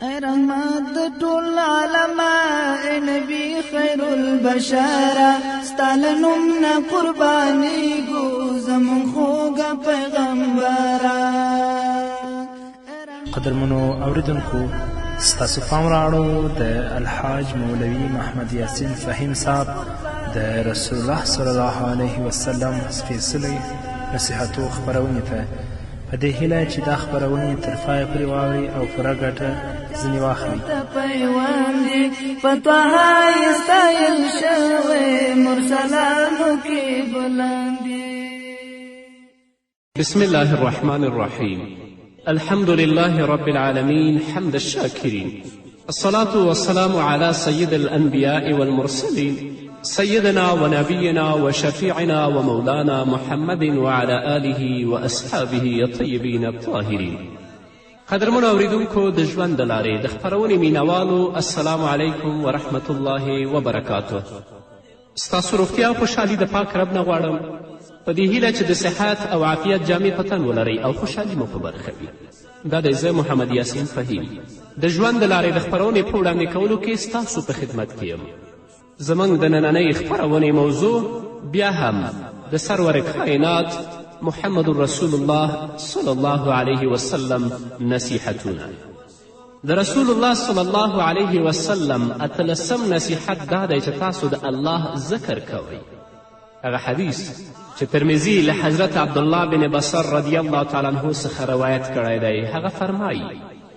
اے رحمت ټول عالم اے نبی خیر البشر ستالنم نا قربانی گو زمون خوږ پیغمبر. قدرمنو اوریدونکو ستاسو پام راوړو د الحاج مولوي محمد یاسین فهیم صاحب د رسول الله صلی الله علیه وسلم سپېڅلي نصیحتو خپرونې ته په دې هیله چې دا خپرونې تر پایه پورې واورئ او پوره ګټه ځینې واخلئ. بسم الله الرحمن الرحيم. الحمد لله رب العالمين حمد الشاكرين، الصلاة والسلام على سيد الأنبياء والمرسلين سيدنا ونبينا وشفيعنا ومولانا محمد وعلى آله وأصحابه الطيبين الطاهرين. قدرمنو اوریدونکو د ژوند د لارې د خپرونې مینوالو السلام علیکم ورحمة الله وبرکاته. ستاسو روغتیا او خوشحالي د پاک رب نه غواړم په دې هیله چې د صحت او عافیت جامې په تن ولرئ او خوشحالي مو په برخه وي. دا دی زه محمد یاسین فهیم د ژوند د لارې د خپرونې په وړاندې کولو کې ستاسو په خدمت کې یم. زموږ د نننۍ خپرونې موضوع بیا هم د سرور کائنات محمد رسول الله صلی الله علیه وسلم نصیحتونه. د رسول الله صلی الله علیه وسلم اتلسم نصیحت دا دی چې تاسو د الله ذکر کوئ. هغه حدیث چې ترمذي له حضرت عبدالله بن بصر رضی الله تعالی عنه څخه روایت کړی دی، هغه فرمایي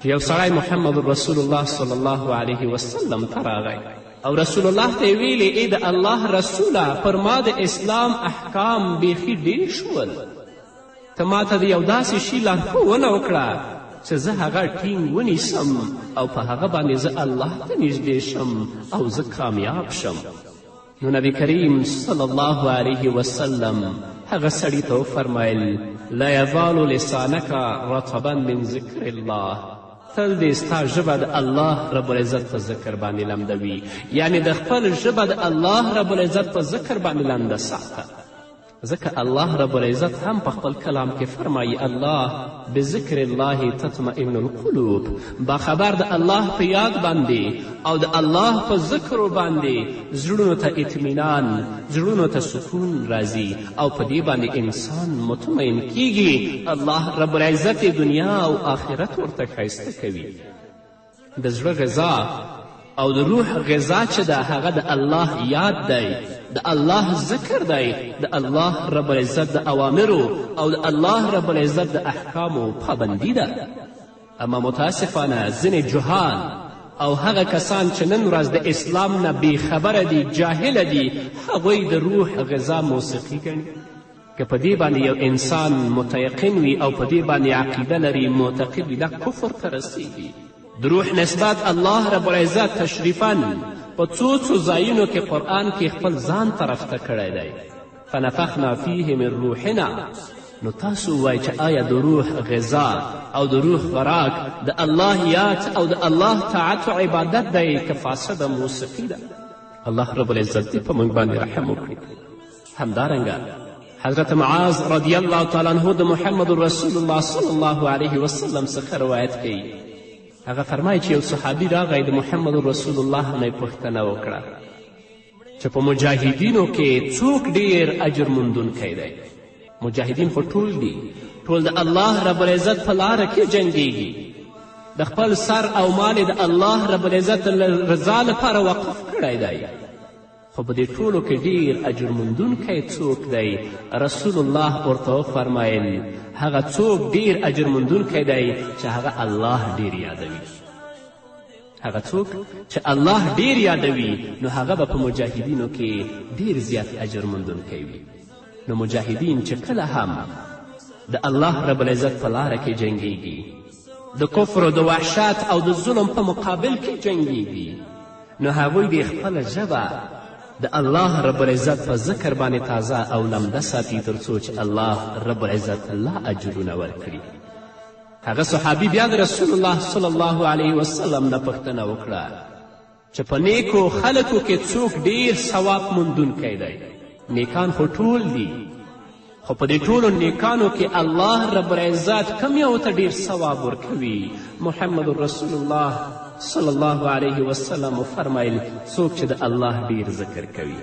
چې یو سړی محمد رسول الله صلی الله علیه وسلم ته راغی او رسول الله ته یې ویلې ای د الله رسوله پر ما د اسلام احکام بیخي ډېر شول، ته ما ته د یو داسې شي لارښوونه وکړه چې زه هغه ټینګ ونیسم او په هغه باندې زه الله ته نږدې شم او زه کامیاب شم. نو نبی کریم صلی الله علیه وسلم هغه سړي ته وفرمیل لا یزال لسانک رطبا من ذکر الله، تل دې ستا ژبه د الله رب العزت په ذکر باندې لمده وي، یعنی د خپل ژبه د الله رب العزت په ذکر باندې لمده ساته. ځکه الله رب العزت هم په خپل کلام کې فرمایي الله بذکر الله تطمئن القلوب، باخبر د الله په یاد باندې او د الله په ذکرو باندې زړونو ته اطمینان، زړونو ته سکون راځي او په دې باندې انسان مطمئن کیږي. الله رب العزت دنیا او آخرت ورته ښایسته کوي. د زړه غذا او د روح غذا چې ده هغه د الله یاد دی، د الله ذکر دی، د الله رب العزت د اوامرو او د الله رب العزت د احکامو پابندي ده. اما متاسفانه ځینې جهال او هغه کسان چې نن ورځ د اسلام نه بیخبره دي، جاهله دي، هغوی د روح غذا موسیقي ګڼي. که په دې باندې یو انسان متیقن وي او په دې باندې عقیده لري، معتقد وي، دا کفر ته رسیږي. د روح نسبت الله رب العزت تشریفاً په څو ځایونو کې قرآن کې خپل ځان طرف ته کړی دی. فنفخنا فیه من روحنا، نو تاسو ووایئ چې آیا د روح غذا او د روح خوراک د الله یاد او د الله طاعت و عبادت دی که فاسده موسیقي ده؟ الله رب العزت دې په موږ باندې رحم وکړي. همدارنګه حضرت معاذ رضی الله تعالی عنه د محمد رسول الله صلی الله علیه وسلم څخه روایت کوي. هغه فرمایي چې یو صحابي راغی، د محمد رسول الله نه یې پوښتنه وکړه چې په مجاهدینو کې څوک ډیر اجر موندونکی دی؟ مجاهدین خو ټول دي، ټول د الله رب العزت په لاره کې جنګیږي، د خپل سر او مال د الله رب العزت رضا لپاره وقف کړی دی، خو په دې ټولو کې ډیر اجر موندونکی څوک دی؟ رسول الله ورته وفرمیل هغه څوک ډیر اجر موندونکی دی چې هغه الله ډیر یادوي. هغه څوک چې الله ډیر یادوي نو هغه به په مجاهدینو کې ډیر زیات اجر موندونکی وي. نو مجاهدین چې کله هم د الله رب العزت په لاره کې جنګیږي، د کفر و د وحشت او د ظلم په مقابل کې جنګیږي، نو هغوی د خپله ژبه د الله رب العزت په ذکر باندې تازه او لمده ساتي تر څو چې الله رب العزت لا اجرونه ورکړي. هغه صحابي بیا د رسول الله صلی الله علیه وسلم نه پوښتنه وکړه چې په نیکو خلکو کې څوک ډیر ثواب موندونکی دی؟ نیکان خو ټول دي، خو په دې ټولو نیکانو کې الله رب العزت کم یو ته ډیر ثواب ورکوي. محمد رسول الله صلی الله علیه وسلم فرمایل څوک چې د الله ډیر ذکر کوي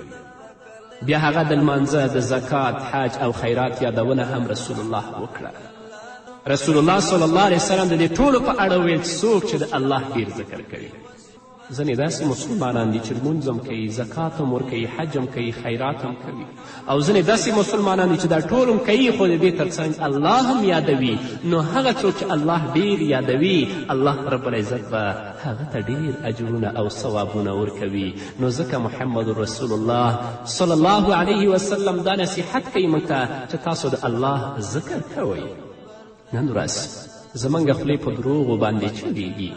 بیا هغه د لمانځه د زکات حج او خیرات یادونه هم رسول الله وکړه. رسول الله صلی الله علیه وسلم د دې ټولو په اړه ویل څوک چې د الله ډیر ذکر کوي. ځینې داسې مسلمانان دي چې لمونځ هم کوي، زکات هم ورکوي، حج هم کوي، خیرات هم کوي، او ځینې داسې مسلمانان دي چې دا ټول هم کوي خو د دې تر څنګ الله هم یادوي. نو هغه څوک چې الله ډیر یادوي الله رب العزت به هغه ته ډیر اجرونه او ثوابونه ورکوي. نو ځکه محمد رسول الله صلی الله علیه وسلم دا نصیحت کوي موږ ته چې تاسو د الله ذکر کوئ. نن ورځ زموږ خولې په دروغو باندې چلیږي،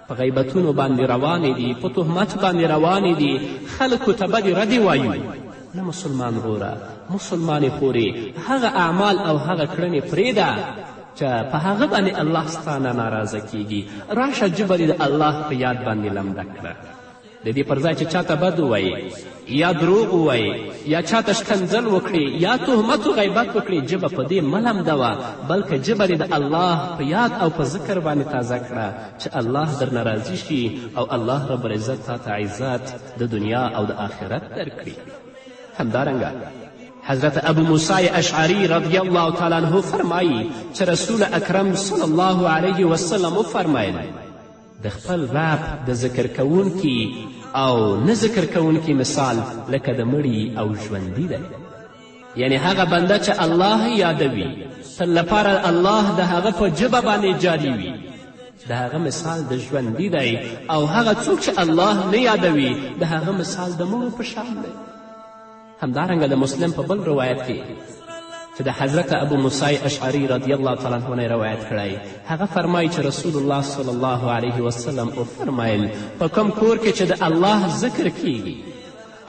په غیبتونو باندې روانې دي، په تهمت باندې روانې دي، خلکو ته بدې ردې وایو. نه مسلمان وروره، مسلمانې خورې، هغه اعمال او هغه کړنې پرېږده چې په هغه باندې الله ستا نه ناراضه کیږي. راشه ژبه دې د الله په یاد باندې لمده کړه. د دې پر ځای چې چاته بد ووایې یا دروغ ووایې یا چاته شکنځل وکړې یا تهمت و غیبت وکړې، ژبه په دې مه لمدوه، بلکې ژبه دې د الله په یاد او په ذکر باندې تازه کړه چې الله درنه راضي شي او الله رب العزت تا ته عزت د دنیا او د آخرت درکړي. همدارنګه حضرت ابو موسی اشعری رضی الله تعالی عنه فرمایي چې رسول اکرم صلی الله علیه وسلم وفرمایل د خپل رب د ذکر کوونکي او نه ذکر کوونکي مثال لکه د مړي او ژوندي دی. یعنی هغه بنده چې الله یادوي تل لپاره الله د هغه په ژبه باندې جاري وي، د هغه مثال د ژوندي دی، او هغه څوک چې الله نه یادوي د هغه مثال د مړو په شان دی. همدارنګه د مسلم په بل روایت کې چې د حضرت ابو موسی اشعری رضی الله تعالی عنه نه روایت کړی، هغه فرمایي چې رسول الله صلی الله علیه وسلم وفرمایل په کوم کور کې چې د الله ذکر کیږي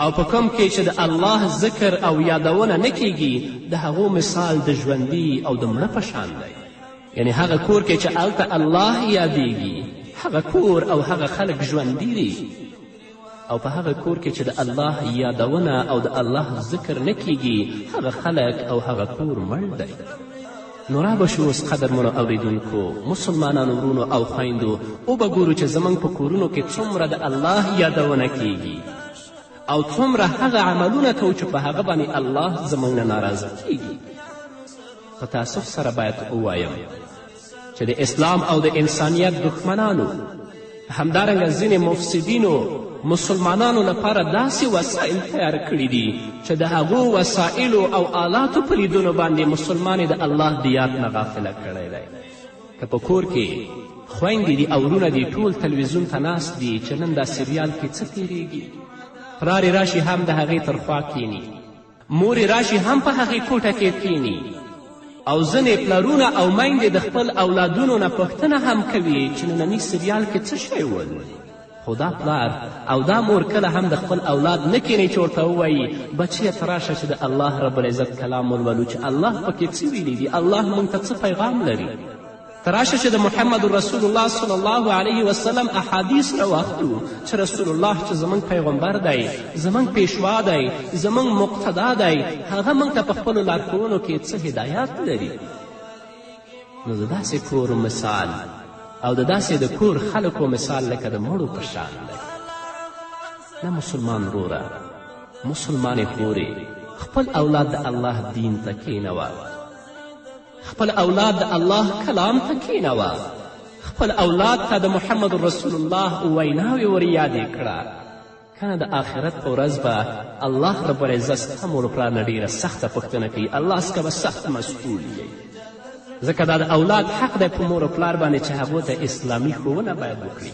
او په کوم کې چې د الله ذکر او یادونه نه کیږي د هغو مثال د ژوندي او د مړه په شان دی. یعنی هغه کور کې چې هلته الله یادیږي هغه کور او هغه خلک ژوندي دي، او په هغه کور کې چې د الله یادونه او د الله ذکر نه کیږي هغه خلک او هغه کور مړ دی. نو را به شو اوس قدرمنو اوریدونکو مسلمانانو ورونو او خویندو وبګورو چې زموږ په کورونو کې څومره د الله یادونه کیږي او څومره هغه عملونه کوو چې په هغه باندې الله زموږ نه ناراضه کیږي. په تاسف سره باید ووایم چې د اسلام او د انسانیت دښمنانو همدارنګه ځینې مفسدینو مسلمانانو لپاره داسې وسایل تیار کړي دي چې د هغو وسایلو او آلاتو په لیدلو باندې مسلمان د الله د یاد نه غافله کړی دی. که په کور کې خویندې دي او ورونه دي ټول تلویزیون ته ناست دي چې نن دا سریال کې څه تیریږي، پلار راشي هم د هغې تر خوا کینی، مور راشي هم په هغې کوټه کې کینی، او ځینې پلرونه او میندې د خپل اولادونو نه پوښتنه هم کوي چې ننني سریال کې څه شی ول. خو دا پلار او دا مور کله هم د خپل اولاد نه کینی چې ورته ووایي بچیه ته راشه چې د الله رب العزت کلام ولولو چې الله پکې څه ویلي دي، الله موږ ته څه پیغام لري. ته راشه چې د محمد رسول الله صلی الله علیه وسلم احادیث راواخلو چې رسول الله چې زموږ پیغمبر دی، زموږ پیشوا دی، زموږ مقتدا دی، هغه موږ ته په خپلو لارښوونو کې څه هدایات لري. نو د داسې کور مثال او د داسې د کور خلکو مثال لکه د مړو په شان دی. نه مسلمان وروره، مسلمانې خورې، خپل اولاد د الله دین ته کینوه، خپل اولاد د الله کلام ته کینوه، خپل اولاد ته د محمد رسول الله ویناوې ور یادې کړه. کنه د آخرت په ورځ به الله رب العزت ستا مور پلار نه ډېره سخته پوښتنه کوي، الله څخه به سخت مسئول یې. ځکه دا د اولاد حق دی په مور و پلار باندې چې هغو ته اسلامي ښوونه باید وکړي.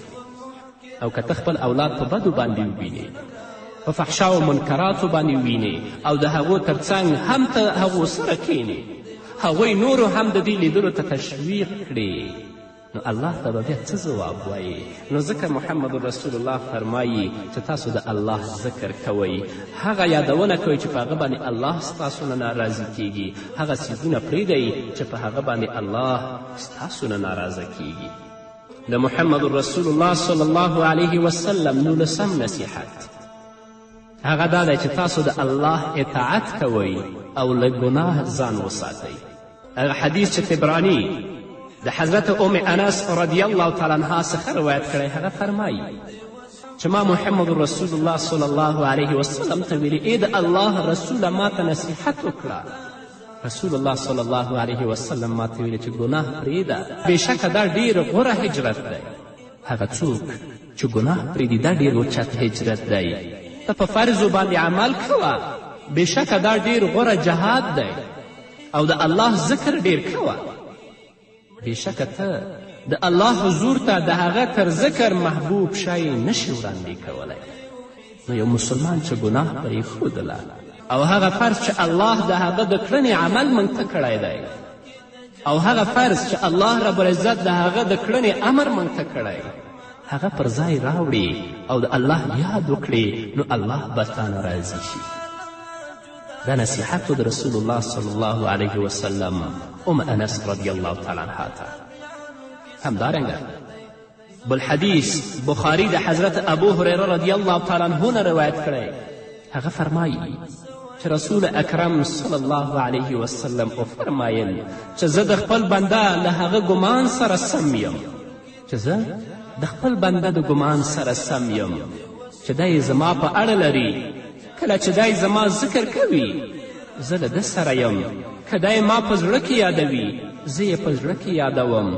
او که ته خپل اولاد په بدو باندې ووینې، په فحشا و منکراتو باندې ووینې او د هغو تر څنګ هم ته هغو سره کینې، هغوی نورو هم د دې لیدلو ته تشویق کړي، نو الله ته به بیا څه ځواب وایي؟ نو ځکه محمد رسول الله فرمایي چې تاسو د الله ذکر کوئ، هغه یادونه کوئ چې په هغه باندې الله ستاسو نه ناراضي کیږي، هغه څیزونه پرېږدئ چې په هغه باندې الله ستاسو نه ناراضه کیږي. د محمد رسول الله صلی الله علیه وسلم 19 نصیحت هغه دا دی چې تاسو د الله اطاعت کوئ او له ګناه ځان وساتئ. هغه حدیث چې طبراني د حضرت ام انس رضی الله تعالی عنها څخه روایت کړی، هغه فرمایي چې ما محمد رسول الله صلی الله علیه وسلم ته ویلي، ای د الله رسوله ما ته نصیحت وکړه. رسول الله صلی الله علیه وسلم ما ته ویلي چې ګناه پرېږده، بېشکه دا ډېر غوره هجرت دی. هغه څوک چې ګناه پرېږدي دا ډېر اوچت هجرت دی. ته په فرضو باندې عمل کوه، بېشکه دا ډېر غوره جهاد دی، او د الله ذکر ډېر کوه. بېشکه ته د الله حضور ته د هغه تر ذکر محبوب شی نشي وړاندې کولی. نو یو مسلمان چې ګناه پرېښودله او هغه فرض چې الله د هغه د کړنې عمل موږ ته کړی دی، او هغه فرض چې الله رب العزت د هغه د کړنې امر موږ ته کړی، هغه پر ځای راوړي او د الله یاد وکړي، نو الله به تانه راضي شي. دا نصیحت د رسول الله صلی الله علیه وسلم ام انس رضی الله تعالی عنها ته. همدارنګه بل حدیث بخاري د حضرت ابو هریره رضی الله تعالی عنه نه روایت کړی. هغه فرمایي چې رسول اکرم صلی الله علیه وسلم وفرمایل چې زه د خپل بنده له هغه ګمان سره سم یم، چې زه د خپل بنده د ګمان سره سم یم چې دی زما په اړه لري. کله چې دی زما ذکر کوي زه له ده سره یم، که دی ما په زړه کې یادوي زه یې په زړه کې یادوم،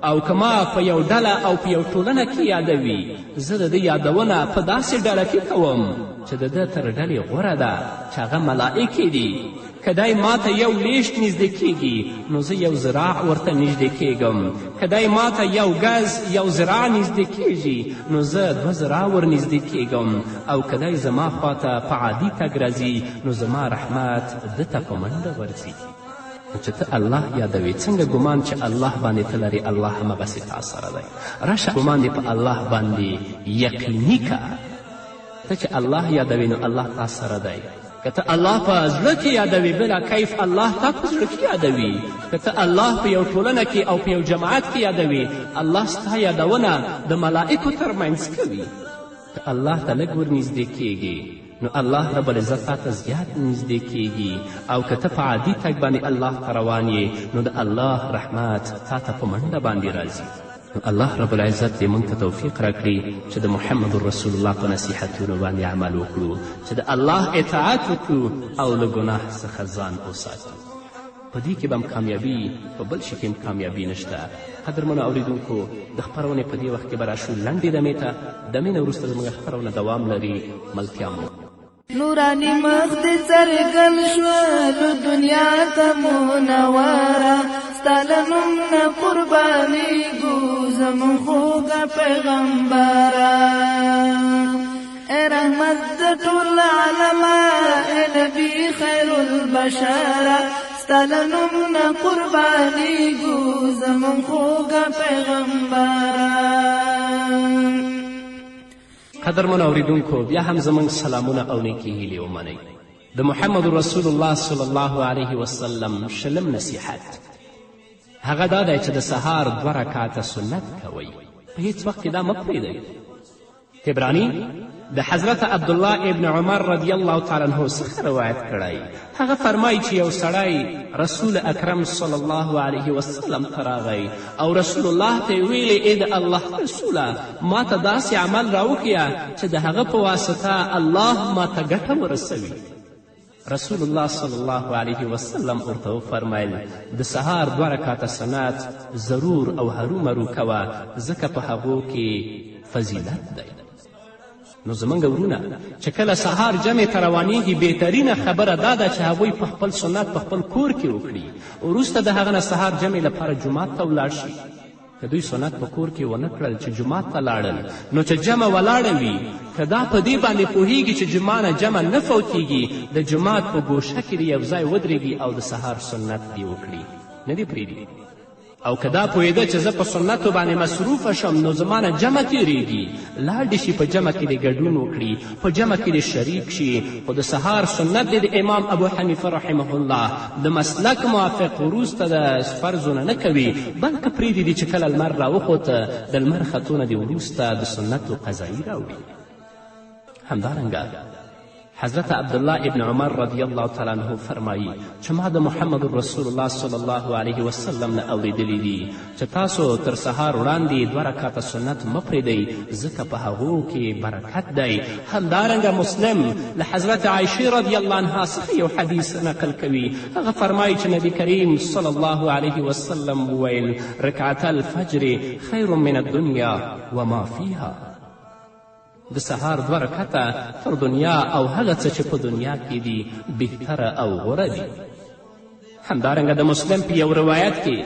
او که ما په یو ډله او په یو ټولنه کې یادوي زه د ده یادونه په داسې ډله کې کوم چې د ده تر ډلې غوره ده چې هغه ملائکې دي. که دی ما ته یو لیشت نږدې کیږي نو زه یو ذراع ورته نږدې کیږم، که دی ما ته یو ګز یو ذراع نږدې کیږي نو زه 2 ذراع ور نږدې کیږم، او که دی زما خواته په عادي تګ راځي نو زما رحمت ده ته په منډه ورځي. چې ته الله یادوي، څنګه ګمان چې الله باندې ته لري الله همغسې تا سره دی. راشه ګمان دې په الله باندې یقیني که. ته چې الله یادوي نو الله تا سره دی. که ته الله په زړه کې یادوي بلا کیف الله تا په زړه کې یادوي. که ته الله په یو ټولنه کې او په یو جماعت کې یادوي الله ستا یادونه د ملائکو ترمنځ کوي. که الله ته لږ ور نږدې کیږي نو الله رب العزت تا ته زیات نږدې کیږي، او که ته په عادي تګ باندې الله ته روان یې نو د الله رحمت تا ته په منډه باندې راځي. نو الله رب العزت دې موږ ته توفیق راکړي چې د محمد رسول الله په نصیحتونو باندې عمل وکړو، چې د الله اطاعت وکړو او له ګناه څخه ځان وساتو. په دې کې به هم کامیابي، په بل شي کې هم کامیابي نشته. قدرمنو اورېدونکو، د خپرونې په دې وخت کې به راشو لنډې دمې ته. دمې نه وروسته زموږ خپرونه دوام لري. ملتیا مو نورانی مخ دې څرګند شوه دنیا ته منوره، ستا له نوم نه قربانېږو زموږ خوږه پیغمبره. ای رحمت د ټول عالمه، ای نبي خیر البشره، ستا له نوم نه قربانېږو زموږ خوږه پیغمبره. قدرمنو اورېدونکو، بیا هم زموږ سلامونه او نیکې هیلې ومنئ. د محمد رسول الله صلی الله علیه وسلم شلم نصیحت هغه دا دی چې د سهار 2 رکعته سنت کوئ، په هیڅ وخت کې دا مه پرېږدئ. طبراني د حضرت عبدالله ابن عمر رضی الله تعالی عنه څخه روایت کړی. هغه فرمایي چې یو سړی رسول اکرم صلی الله علیه وسلم ته راغی او رسول الله ته یې ویلې ای د الله رسوله ما ته داسې عمل راوښیه چې د هغه په واسطه الله ما ته ګټه ورسوي. رسول الله صلی الله علیه وسلم ورته وفرمیل د سهار 2 رکعته سنت ضرور او هرومرو کوه، ځکه په هغو کې فضیلت دی. نو زموږ ورونه چې کله سهار جمع ته روانیږي بهترینه خبره دا ده چې هغوی په خپل سنت په خپل کور کې وکړي، وروسته د هغه نه سهار جمع لپاره جومات ته ولاړ شي. که دوی سنت په کور کې ونه کړل چې جومات ته لاړل، نو چې جمع ولاړه وي که دا په دې باندې پوهیږي چې جمعه نه جمع نه فوتیږي، د جومات په ګوشه کې دې یو ځای ودرېږي او د سهار سنت دې وکړي، نه دې پرېږدي. او که دا پوهېده چې زه په سنتو باندې مصروفه شم نو زما نه جمع تېرېږي، لاړ دې شي په جمع کې دې ګډون وکړي، په جمع کې دې شریک شي. خو د سهار سنت دې د امام ابو حنیفه رحمه الله د مسلک موافق وروسته د فرضونه نه کوي، بلکې پرېږدي دې چې کله لمر راوخوته د لمر ختونه دې وروسته د سنتو قضایي راوړي. همدارنګه حضرت عبدالله ابن عمر رضی الله تعالی عنه فرمایي چې ما د محمد رسول الله صلی الله علیه وسلم نه اوریدلی دي چې تاسو تر سهار وړاندې 2 رکعته سنت مه پرېږدئ ځکه په هغو کې برکت دی. همدارنګه مسلم له حضرت عایشې رضی الله عنها څخه یو حدیث نقل کوي. هغه فرمایي چې نبي کریم صلی الله علیه وسلم وویل رکعت الفجر خیر من الدنیا وما فیها. د سهار 2 رکعته تر دنیا او هغه څه چې په دنیا کې دي بهتره او غوره دي. همدارنګه د مسلم په یو روایت کې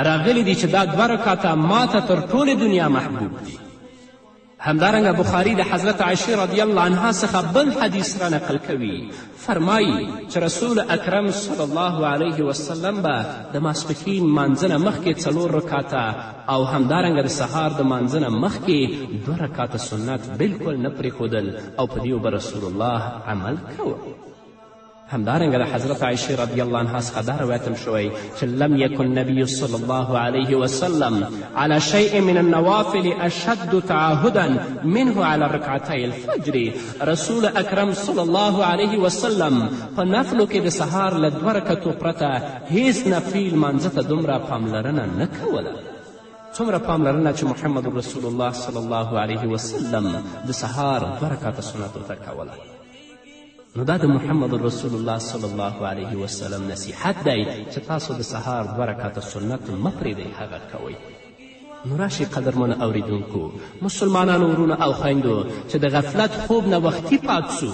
راغلی دي چې دا 2 رکعته ماته تر ټولې دنیا محبوب دي. همدارنګه بخاري د حضرت عایشې رضی الله عنها څخه بل حدیث را نقل کوي. فرمایي چې رسول اکرم صلی الله علیه وسلم به د ماسپښین مانځه نه مخکې 4 رکعته او همدارنګه د سهار د مانځه نه مخکې 2 رکعته سنت بلکل نه پرېښودل او په دې به رسول الله عمل کوه. همدارنګه د حضرت عایشې رضی الله عنها څخه دا روایت هم شوی چې لم یکن نبی صلی الله علیه وسلم على شیء من النوافل اشد تعاهدا منه على رکعتي الفجر. رسول اکرم صلی الله علیه وسلم په نفلو کې د سهار له 2 رکعتو پرته هیڅ نفلي لمانځه ته دومره پاملرنه نه کوله څومره پاملرنه چې محمد رسول الله صلی الله علیه وسلم د سهار 2 رکعته سنتو ته کوله. نو دا د محمد رسول الله صلی الله علیه وسلم نصیحت دی چې تاسو د سهار 2 رکعته سنت مه پرېږدئ، هغه کوئ. نو راشئ قدرمنو اوریدونکو، مسلمانانو ورونو او خویندو، چې د غفلت خوب نه وختي پاک سو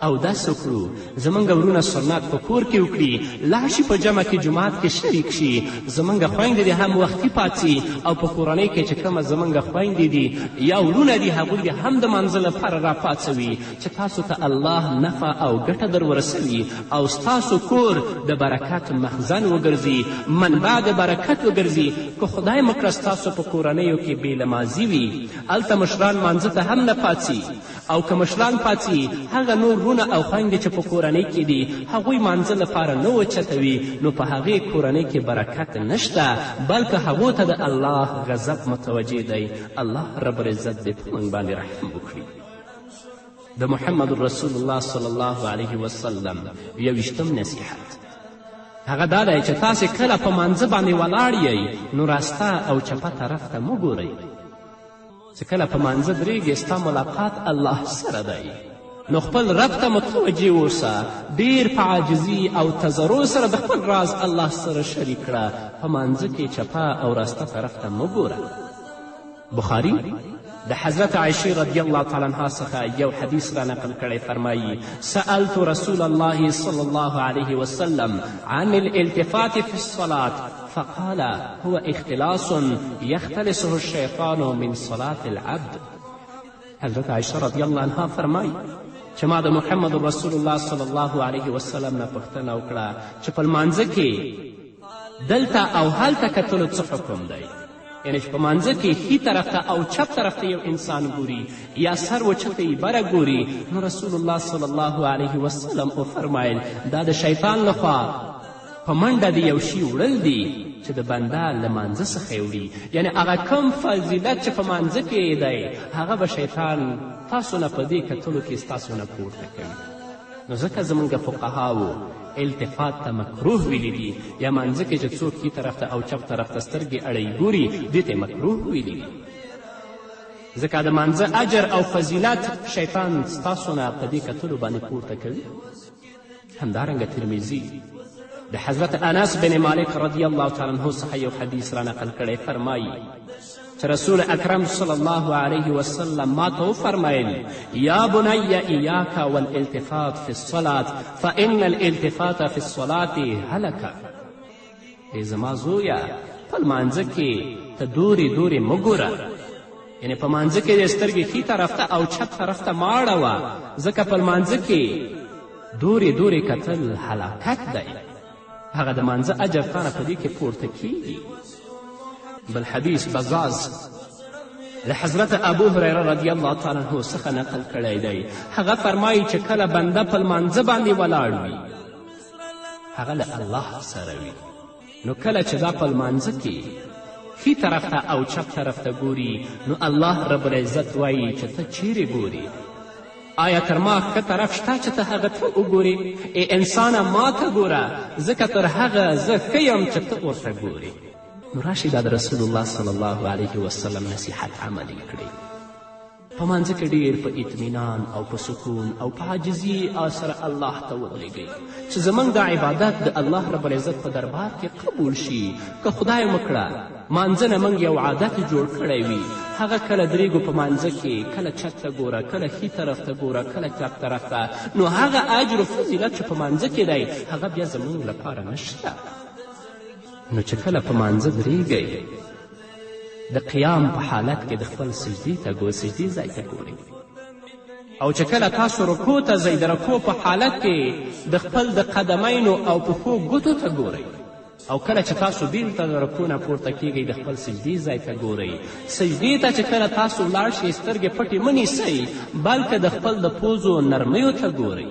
او داسې وکړو زموږ ورونه سنت په کور کې وکړي، لاړ شي په جمع کې جومات کې شریک شي، زموږ خویندې دې هم وختي پاڅي او په کورنۍ کې چې کومه زموږ خویندې دي یا ورونه دي هغوی دې هم د مانځه لپاره راپاڅوي چې تاسو ته الله نفع او ګټه در ورسوي او ستاسو کور د برکت مخزن وګرځي، منبع د برکت وګرځي. که خدای مکړه ستاسو په کورنیو کې بې لمازي وي، هلته مشران مانځه ته هم نه پاڅي، او که مشران پاڅي هغه نور ورونه او خویندې چې په کورنۍ کې دي هغوی مانځه لپاره نه وچتوي، نو په هغې کورنۍ کې برکت نشته، بلکې هغو ته د الله غضب متوجه دی. الله رب العزت دې په موږ باندې رحم وکړي. د محمد رسول الله صلی الله علیه وسلم 21م نصیحت هغه دا دی چې تاسې کله په مانځه باندې ولاړ یئ نو راسته او چپه طرف ته مه ګورئ، چې کله په مانځه درېږې ستا ملاقات الله سره دی، نو خپل رب ته متوجه اوسه، ډیر په عاجزي او تضرع سره د خپل راز الله سره شریک کړه، په مانځه کې چپه او راسته طرف ته مه ګوره. بخاري د حضرت عایشې رضی الله تعالی عنها څخه یو حدیث را نقل کړی. فرمایي سألت رسول الله صلی الله علیه وسلم عن الالتفات في الصلاة فقال هو اختلاس يختلسه الشیطان من صلاة العبد. حضرت عایشه رضی الله عنها فرمایي چې ما د محمد رسول الله صلی الله علیه وسلم نه پوښتنه وکړه چې په لمانځه کې دلته او هلته کتلو څه حکم دی، یعنې چې په مانځه کې ښي طرف ته او چپ طرف ته یو انسان ګوري یا سر وچتی بره ګوري، نو رسول الله صلی الله علیه وسلم وفرمایل دا د شیطان لخوا په منډه د یو شي وړل دي چې د بنده له مانځه څخه یې وړي، یعنې هغه کم فضیلت چې په مانځه کې دی هغه به شیطان تاسو نه په دې کتلو کې ستاسو نه پورته کوي. نو ځکه زموږ فقهاو التفات ته مکروه ویلی دي، یا مانځه کې چې څوک ښي طرف ته او چپ طرف ته سترګې اړی ګوري دې ته مکروه ویلی دي، ځکه د مانځه اجر او فضیلت شیطان ستاسو نه په دې کتلو باندې پورته کوي. همدارنګه ترمیزي د حضرت انس بن مالک رضی الله تعالی عنه څخه یو حدیث را نقل کړی. فرمایي چې رسول اکرم صلی الله علیه وسلم ما ته وفرمیل یا بنی ایاک والالتفات فی الصلاة فان الالتفات فی الصلاة هلکه. ای زما زویه په لمانځه کې ته دورې دورې مه ګوره، یعنې په مانځه کې د سترګې ښي طرف ته او چپ طرف ته مه اړوه، ځکه په لمانځه کې دورې دورې کتل هلاکت دی، هغه د مانځه اجر تا نه په دې کې پورته کیږي. بل حدیث بزاز له حضرت ابو هریره رضی الله تعالی عنه څخه نقل کړی دی. هغه فرمایي چې کله بنده په لمانځه باندې ولاړ وي هغه له الله سره وي، نو کله چې دا په لمانځه کې ښي طرف ته او چپ طرف ته ګوري نو الله رب العزت وایي چې ته چیرې ګوري، آیا تر ما ښه طرف شته چې ته هغه ته وګورې؟ ای انسانه ما ته ګوره، ځکه تر هغه زه ښه یم چې ته ورته ګورې. نو راشئ دا د رسول الله صلی الله علیه وسلم نصیحت عملي کړئ. په مانځه کې ډېر په اطمینان او په سکون او په عاجزي سره الله ته ودرېږئ چې زموږ دا عبادت د الله رب العزت په دربار کې قبول شي. که خدای مکړه مانځه نه موږ یو عادت جوړ کړی وي، هغه کله درېږو په مانځه کې، کله چت ته ګوره، کله ښي طرف ته ګوره، کله چپ طرف ته، نو هغه اجر و فضیلت چې په مانځه کې دی هغه بیا زموږ لپاره نشته. نو چې کله په مانځه درېږئ د قیام په حالت کې د خپل سجدې ته سجدې ځای ته ګورئ، او چې کله تاسو رکوع ته ځئ د رکوع په حالت کې د خپل د قدمینو او پښو ګوتو ته ګورئ، او کله چې تاسو بیرته د رکوع نه پورته کیږئ د خپل سجدې ځای ته ګورئ. سجدې ته چې کله تاسو ولاړ شئ سترګې پټې مه نیسئ، بلکې د خپل د پوزو نرمیو ته ګورئ.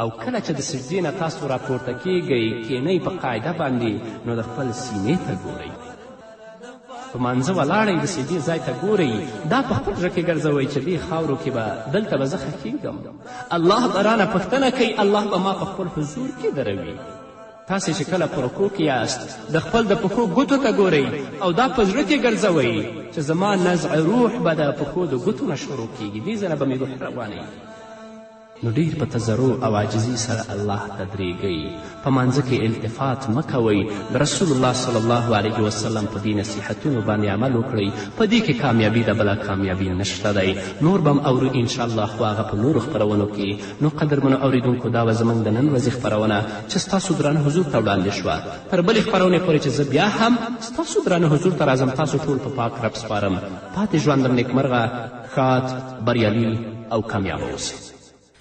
او کله چې د سجدې نه تاسو راپورته کیږئ کینئ په قاعده باندې، نو د خپل سینې ته ګورئ. په مانځه ولاړئ د سجدې ځای ته ګورئ، دا په خپل زړه کې ګرځوئ چې دې خاورو کې به دلته به زه ښه کېږم، الله به رانه پوښتنه کوي، الله به ما په خپل حضور کې دروي. تاسې چې کله په رکوع کې یاست د خپل د پښو ګوتو ته ګورئ او دا په زړه کې ګرځوئ چې زما نزع روح به د پښو د ګوتو نه شروع کیږي، دې ځله به مې روح روانوي. نو ډېر په تضرع او عاجزي سره الله ته درېږئ. په مانځه کې التفات مه کوئ. د رسول الله صلی الله علیه وسلم په دې نصیحتونو باندې عمل وکړئ. په دې کې کامیابي ده، بله کامیابي نشته دی. نور به هم اورو انشاءالله، خو هغه په نورو خپرونو کې. نو قدرمنو اوریدونکو دا به زموږ د نن ورځې خپرونه چې ستاسو درانه حضور ته وړاندې شوه. تر بلې خپرونې پورې چې زه بیا هم ستاسو درانه حضور ته راځم، تاسو ټول په پاک رب سپارم. پاتې ژوندم نیکمرغه، ښاد، بریالي او کامیابه اوسئ.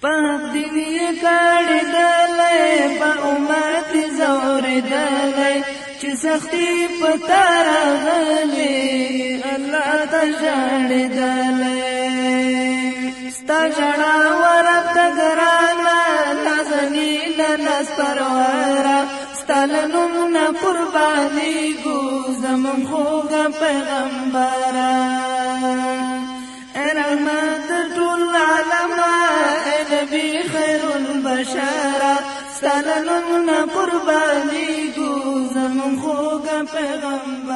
پاک دینی کاڑی دلی پا امت زور دلی چی سختی پتا راغلی اللہ تا جاڑ دلی ستا جڑا ورب تا گرانا نازنین ناس پروارا ستا لنمنا قربانی گو زمن خوگا پیغمبارا اے رحمت طول علما نبی خیر البشارا ستالنمنا قربانی گو زمن خوگا پیغمبر